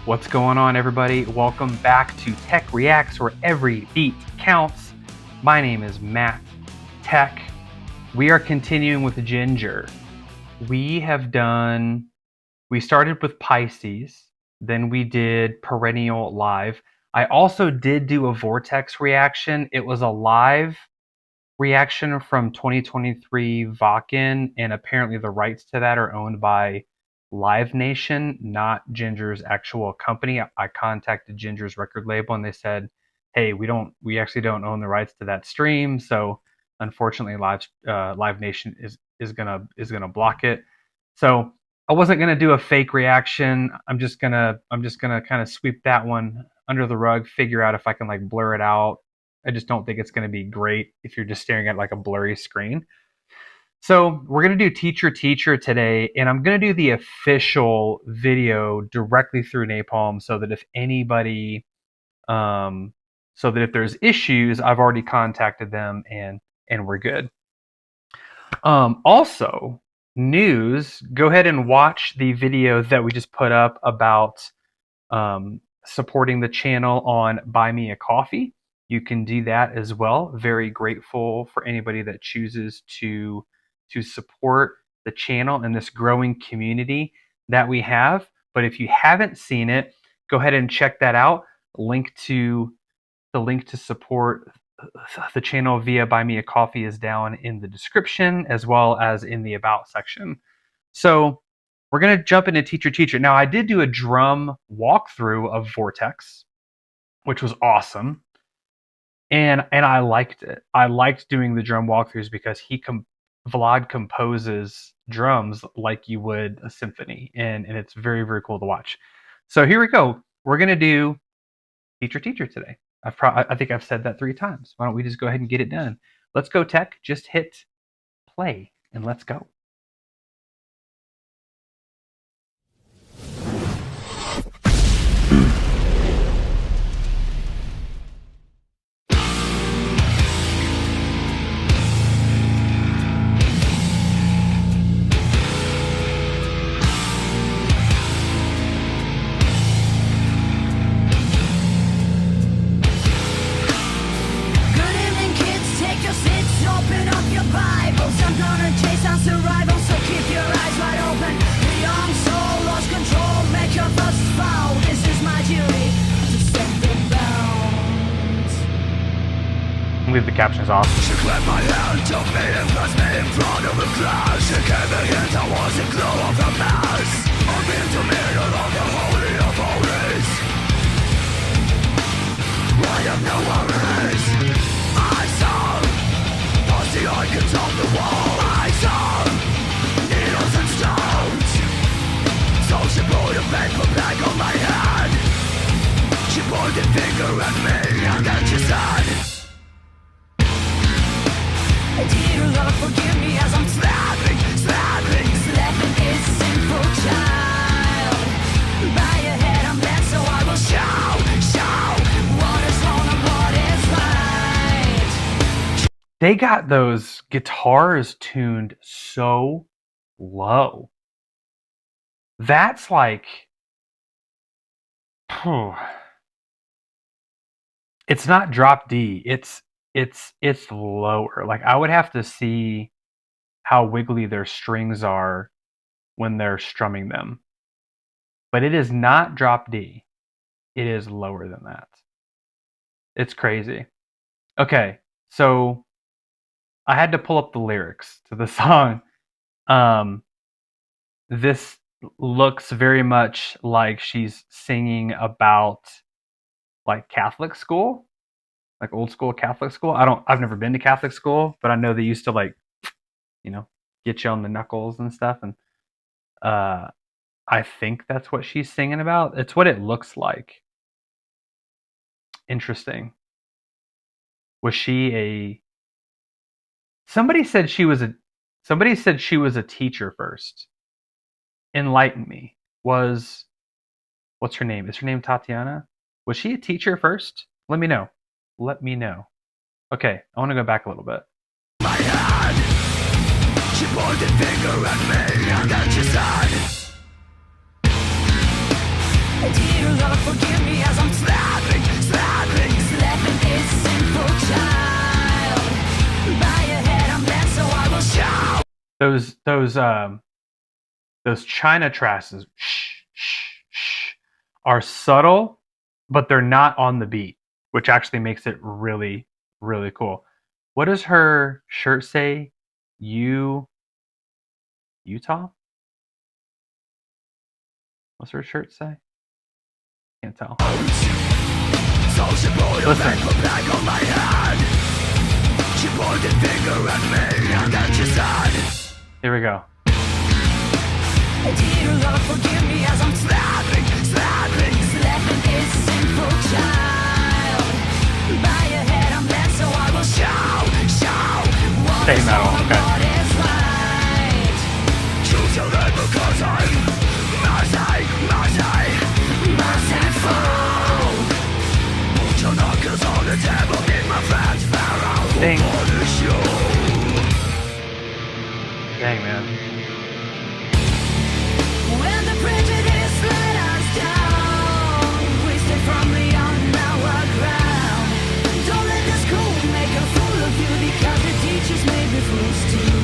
What's going on, everybody? Welcome back to Tech Reacts, where every beat counts. My name is Matt Tech. We are continuing with Jinjer. We started with Pisces, then we did Perennial Live. I also did do a Vortex reaction. It was a live reaction from 2023 Vakken, and apparently the rights to that are owned by Live Nation, not Jinjer's actual company. I contacted Jinjer's record label and they said, "Hey, we actually don't own the rights to that stream, so unfortunately, Live Nation is gonna block it." So I wasn't gonna do a fake reaction. I'm just gonna kind of sweep that one under the rug, figure out if I can like blur it out. I just don't think it's going to be great if you're just staring at like a blurry screen. So we're going to do Teacher today, and I'm going to do the official video directly through Napalm so that if there's issues, I've already contacted them and we're good. Also, news, go ahead and watch the video that we just put up about supporting the channel on Buy Me a Coffee. You can do that as well. Very grateful for anybody that chooses to support the channel and this growing community that we have. But if you haven't seen it, go ahead and check that out. The link to support the channel via Buy Me a Coffee is down in the description as well as in the About section. So we're going to jump into Teacher. Now, I did do a drum walkthrough of Vortex, which was awesome. And I liked it. I liked doing the drum walkthroughs because Vlad composes drums like you would a symphony. And it's very, very cool to watch. So here we go. We're going to do Teacher today. I think I've said that 3 times. Why don't we just go ahead and get it done? Let's go, Tech. Just hit play and let's go. Leave the captions off. She clapped my hand, took me and pressed me in front of a class. She gave me hints, I was the glow of the mass. I've been to middle of the holy of holies. I have no worries. I saw past the icons on the wall. I saw needles and stones. So she put a paper bag on my head. She pointed finger at me and then she said, "Dear Lord, forgive me as I'm slapping this sinful child. By your head I'm led, so I will show what is wrong and what is right." They got those guitars tuned so low. That's like, it's not drop D. It's lower. Like, I would have to see how wiggly their strings are when they're strumming them. But it is not drop D. It is lower than that. It's crazy. Okay, so I had to pull up the lyrics to the song. This looks very much like she's singing about like Catholic school. Like old school Catholic school. I've never been to Catholic school, but I know they used to like, get you on the knuckles and stuff. And I think that's what she's singing about. It's what it looks like. Interesting. Was she somebody said she was a teacher first. Enlighten me. What's her name? Is her name Tatiana? Was she a teacher first? Let me know. Okay, I want to go back a little bit. My hand, she pointed finger at me and then she said, Dear Lord, forgive me as I'm slapping this sinful child. By your head I'm bent, so I will shout. Those China trashes are subtle, but they're not on the beat, which actually makes it really, really cool. What does her shirt say? Utah? What's her shirt say? Can't tell. So she put her Listen. paper back on my hand. She pointed finger at me and then she said, Here we go. Dear Lord, forgive me as I'm slapping this sinful child. By your head I'm bent, so I will shout. What Stay is metal, wrong, okay. what is right? Choose your life because I'm merciful. Put your knuckles on the table, in my friend's pharaoh will Dang. punish you. Dang, man. When the prejudice let us down, we stay firmly on our ground. Don't let the school make a fool of you, because the teachers may be fools too.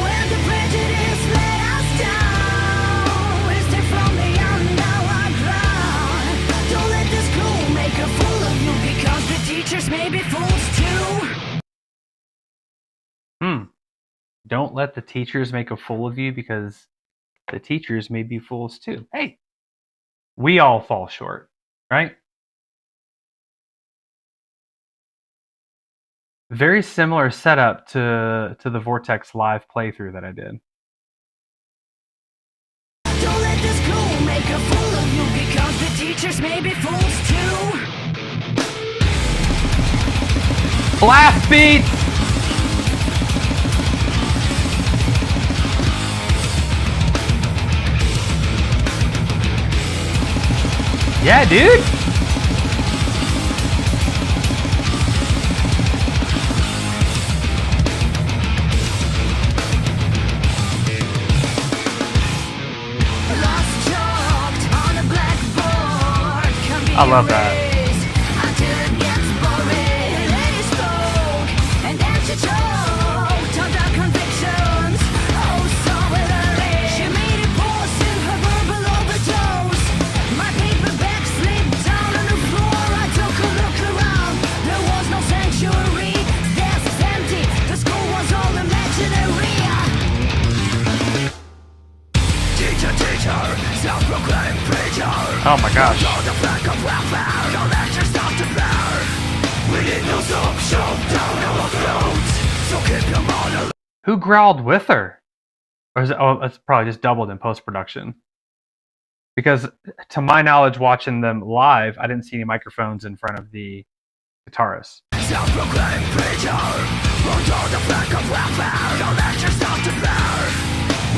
When the prejudice let us down, we stay firmly on our ground. Don't let the school make a fool of you, because the teachers may be fools too. Don't let the teachers make a fool of you, because the teachers may be fools too. Hey, we all fall short, right? Very similar setup to the Vortex live playthrough that I did. Don't let the school make a fool of you, because the teachers may be fools too. Blast beats! Yeah, dude! Lost chalked on a blackboard can be I love that. erased until it gets boring. The lady spoke, and then she choked on the convictions. Oh, so withering. She made it pause in her verbal overdose. My paperback slipped down on the floor. I took a look around. There was no sanctuary. Desk is empty. The school was all imaginary. Teacher, self-proclaimed preacher. Oh my gosh. On the flank of welfare, no lectures not to bear. We need no soap, shove down our throats. So keep your monologue. Who growled with her? Or is it, oh, it's probably just doubled in post-production. Because to my knowledge, watching them live, I didn't see any microphones in front of the guitarist. Self-proclaimed preacher. On the flank of welfare, no lectures not to bear.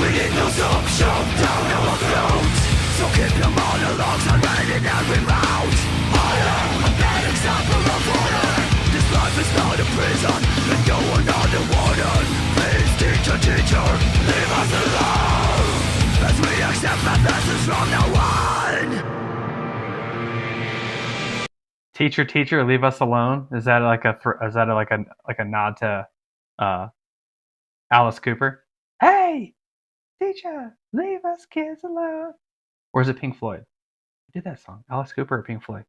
We need no soap, shove down our throats. So keep your monologues unread in every round. I am a bad example of order. This life is not a prison, and you are not the warden. Please, teacher, leave us alone, as we accept that lessons from no one. Teacher, leave us alone. Is that like a nod to Alice Cooper? Hey, teacher, leave us kids alone. Or is it Pink Floyd? Who did that song? Alice Cooper or Pink Floyd?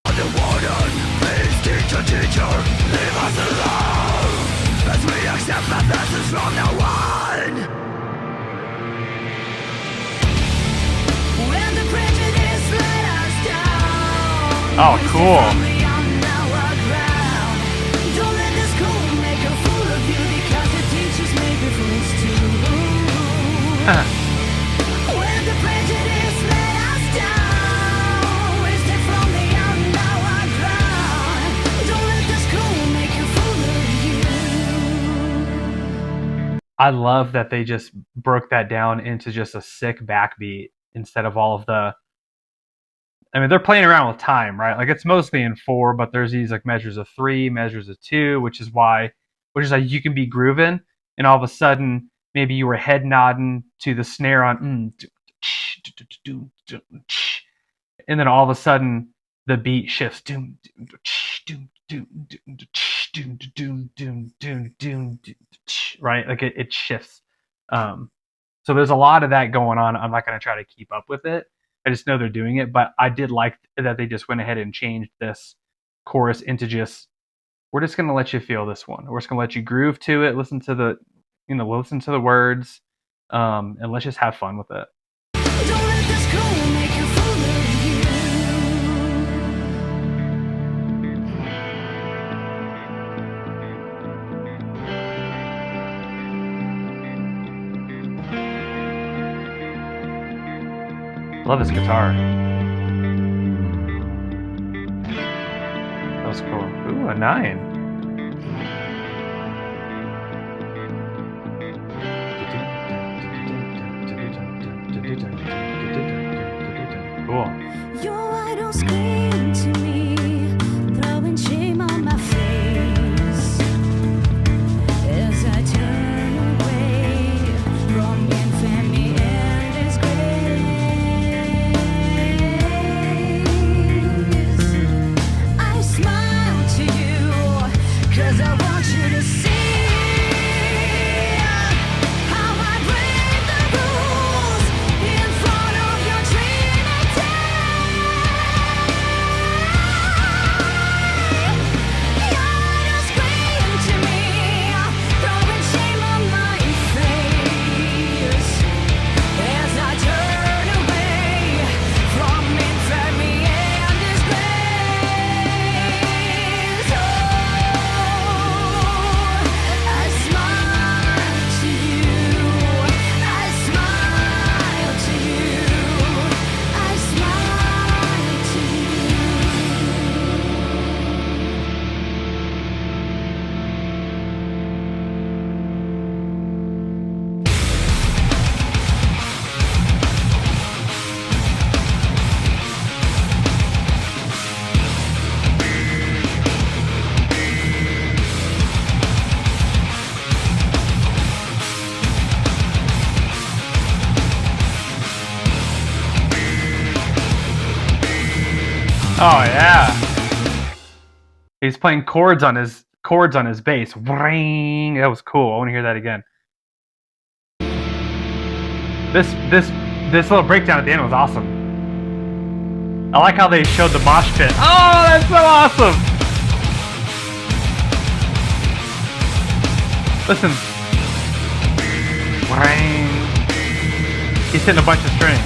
The warden, please, teacher, leave us alone, as we accept that lessons from no one. When the prejudice let us down. Oh, cool. Don't let the school make a fool of you, because the teachers may be fools too. When the prejudice let us down, we stay firmly on our ground. Don't let the school make a fool of you. I love that they just broke that down into just a sick backbeat instead of all of the. I mean, they're playing around with time, right? Like it's mostly in 4, but there's these like measures of 3, measures of 2, which is like you can be grooving, and all of a sudden maybe you were head nodding to the snare on and then all of a sudden the beat shifts, right? Like it shifts. So there's a lot of that going on. I'm not going to try to keep up with it. I just know they're doing it, but I did like that they just went ahead and changed this chorus into just, we're just going to let you feel this one. We're just going to let you groove to it, listen to the, listen to the words, and let's just have fun with it. Don't let this cold make a fool of you. Love his guitar. That was cool. Ooh, a 9. Cool. Your idol scream to me, throwing shame on my face as I turn away from infamy and disgrace. I smile to you, 'cause I want you to see how I break the rules in front of your trinity. You just scream to me, throwing shame on my face as I turn away from infamy and disgrace. Oh, I smile to you. I smile to you. I smile to Oh yeah. He's playing chords on his bass. Ring. That was cool. I want to hear that again. This little breakdown at the end was awesome. I like how they showed the mosh pit. Oh, that's so awesome. Listen. Ring. He's hitting a bunch of strings.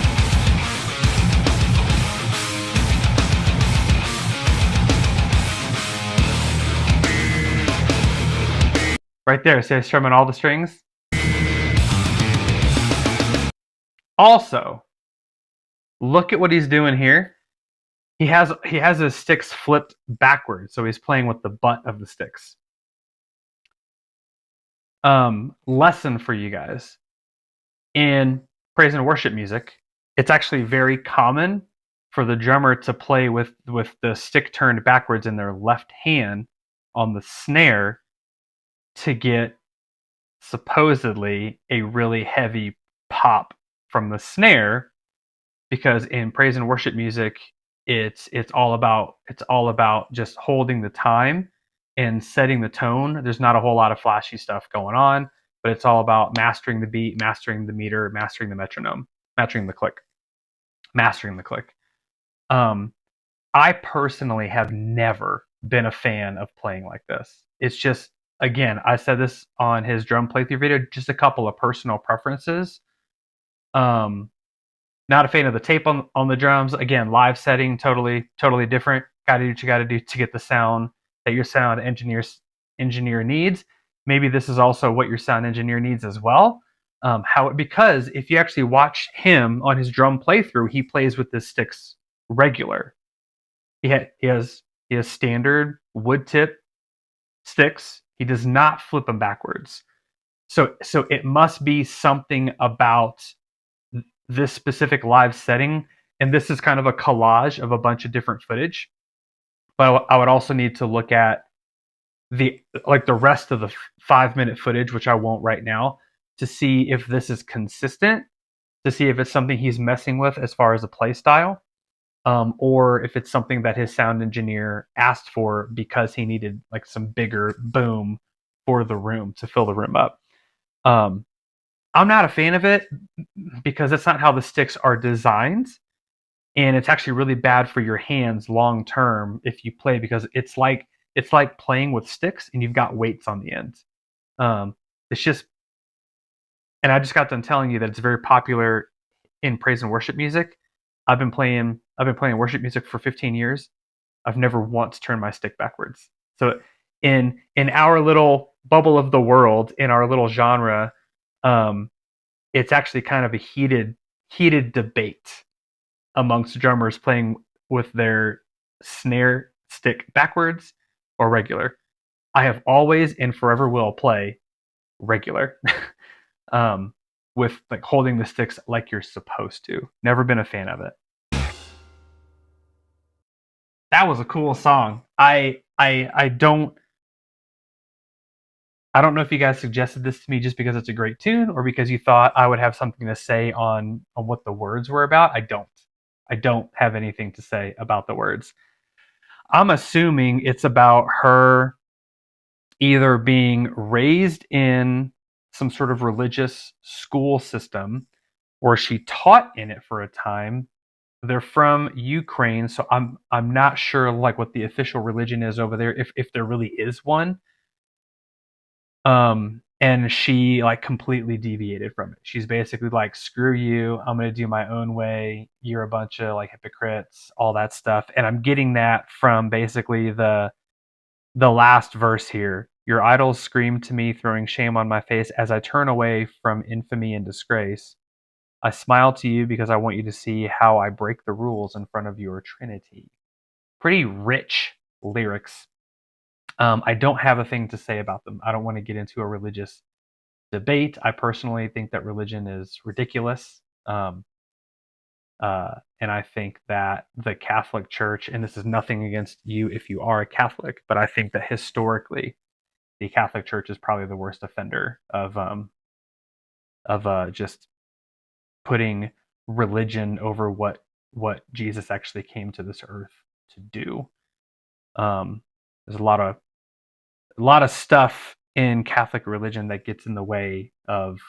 Right there, see I strumming all the strings? Also, look at what he's doing here. He has his sticks flipped backwards, so he's playing with the butt of the sticks. Lesson for you guys. In praise and worship music, it's actually very common for the drummer to play with the stick turned backwards in their left hand on the snare to get supposedly a really heavy pop from the snare, because in praise and worship music it's all about just holding the time and setting the tone. There's not a whole lot of flashy stuff going on, but it's all about mastering the beat, mastering the meter, mastering the metronome, mastering the click. I personally have never been a fan of playing like this. It's just, again, I said this on his drum playthrough video, just a couple of personal preferences. Not a fan of the tape on the drums. Again, live setting, totally different. Got to do what you got to do to get the sound that your sound engineer needs. Maybe this is also what your sound engineer needs as well. Because if you actually watch him on his drum playthrough, he plays with the sticks regular. He has standard wood tip sticks. He does not flip them backwards. So it must be something about this specific live setting, and this is kind of a collage of a bunch of different footage. But I would also need to look at the rest of the 5-minute footage, which I won't right now, to see if this is consistent to see if it's something he's messing with as far as a play style, or if it's something that his sound engineer asked for because he needed like some bigger boom for the room to fill the room up. Um, I'm not a fan of it because that's not how the sticks are designed, and it's actually really bad for your hands long term if you play, because it's like playing with sticks and you've got weights on the end. It's just, and I just got done telling you that it's very popular in praise and worship music. I've been playing worship music for 15 years. I've never once turned my stick backwards. So in our little bubble of the world, in our little genre, um, it's actually kind of a heated debate amongst drummers playing with their snare stick backwards or regular. I have always and forever will play regular, um, with like holding the sticks like you're supposed to. Never been a fan of it. That was a cool song. I don't know if you guys suggested this to me just because it's a great tune or because you thought I would have something to say on what the words were about. I don't. I don't have anything to say about the words. I'm assuming it's about her either being raised in some sort of religious school system or she taught in it for a time. They're from Ukraine, so I'm not sure like what the official religion is over there, if there really is one. And she like completely deviated from it. She's basically like, screw you, I'm gonna do my own way. You're a bunch of like hypocrites, all that stuff. And I'm getting that from basically the last verse here. Your idols scream to me, throwing shame on my face as I turn away from infamy and disgrace. I smile to you because I want you to see how I break the rules in front of your Trinity. Pretty rich lyrics. I don't have a thing to say about them. I don't want to get into a religious debate. I personally think that religion is ridiculous. And I think that the Catholic Church, and this is nothing against you if you are a Catholic, but I think that historically, the Catholic Church is probably the worst offender of just putting religion over what Jesus actually came to this earth to do. There's a lot of stuff in Catholic religion that gets in the way of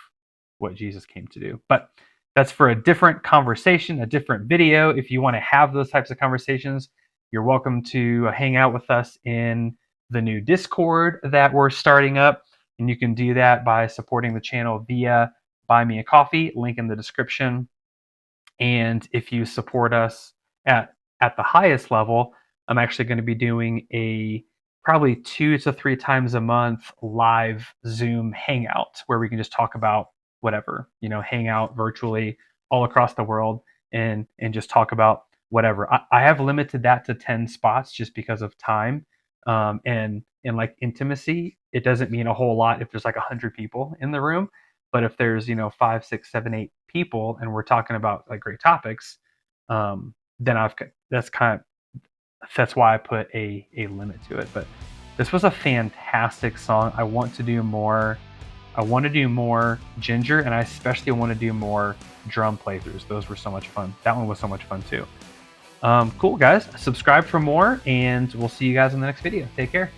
what Jesus came to do. But that's for a different conversation, a different video. If you want to have those types of conversations, you're welcome to hang out with us in the new Discord that we're starting up. And you can do that by supporting the channel via Buy Me a Coffee, link in the description. And if you support us at the highest level, I'm actually going to be doing a probably 2 to 3 times a month live Zoom hangout where we can just talk about whatever, hang out virtually all across the world and just talk about whatever. I have limited that to 10 spots just because of time, and like intimacy. It doesn't mean a whole lot if there's like 100 people in the room, but if there's 5, 6, 7, 8 people and we're talking about like great topics, then that's why I put a limit to it. But this was a fantastic song. I want to do more. I want to do more Jinjer, and I especially want to do more drum playthroughs. Those were so much fun. That one was so much fun too. Cool, guys. Subscribe for more, and we'll see you guys in the next video. Take care.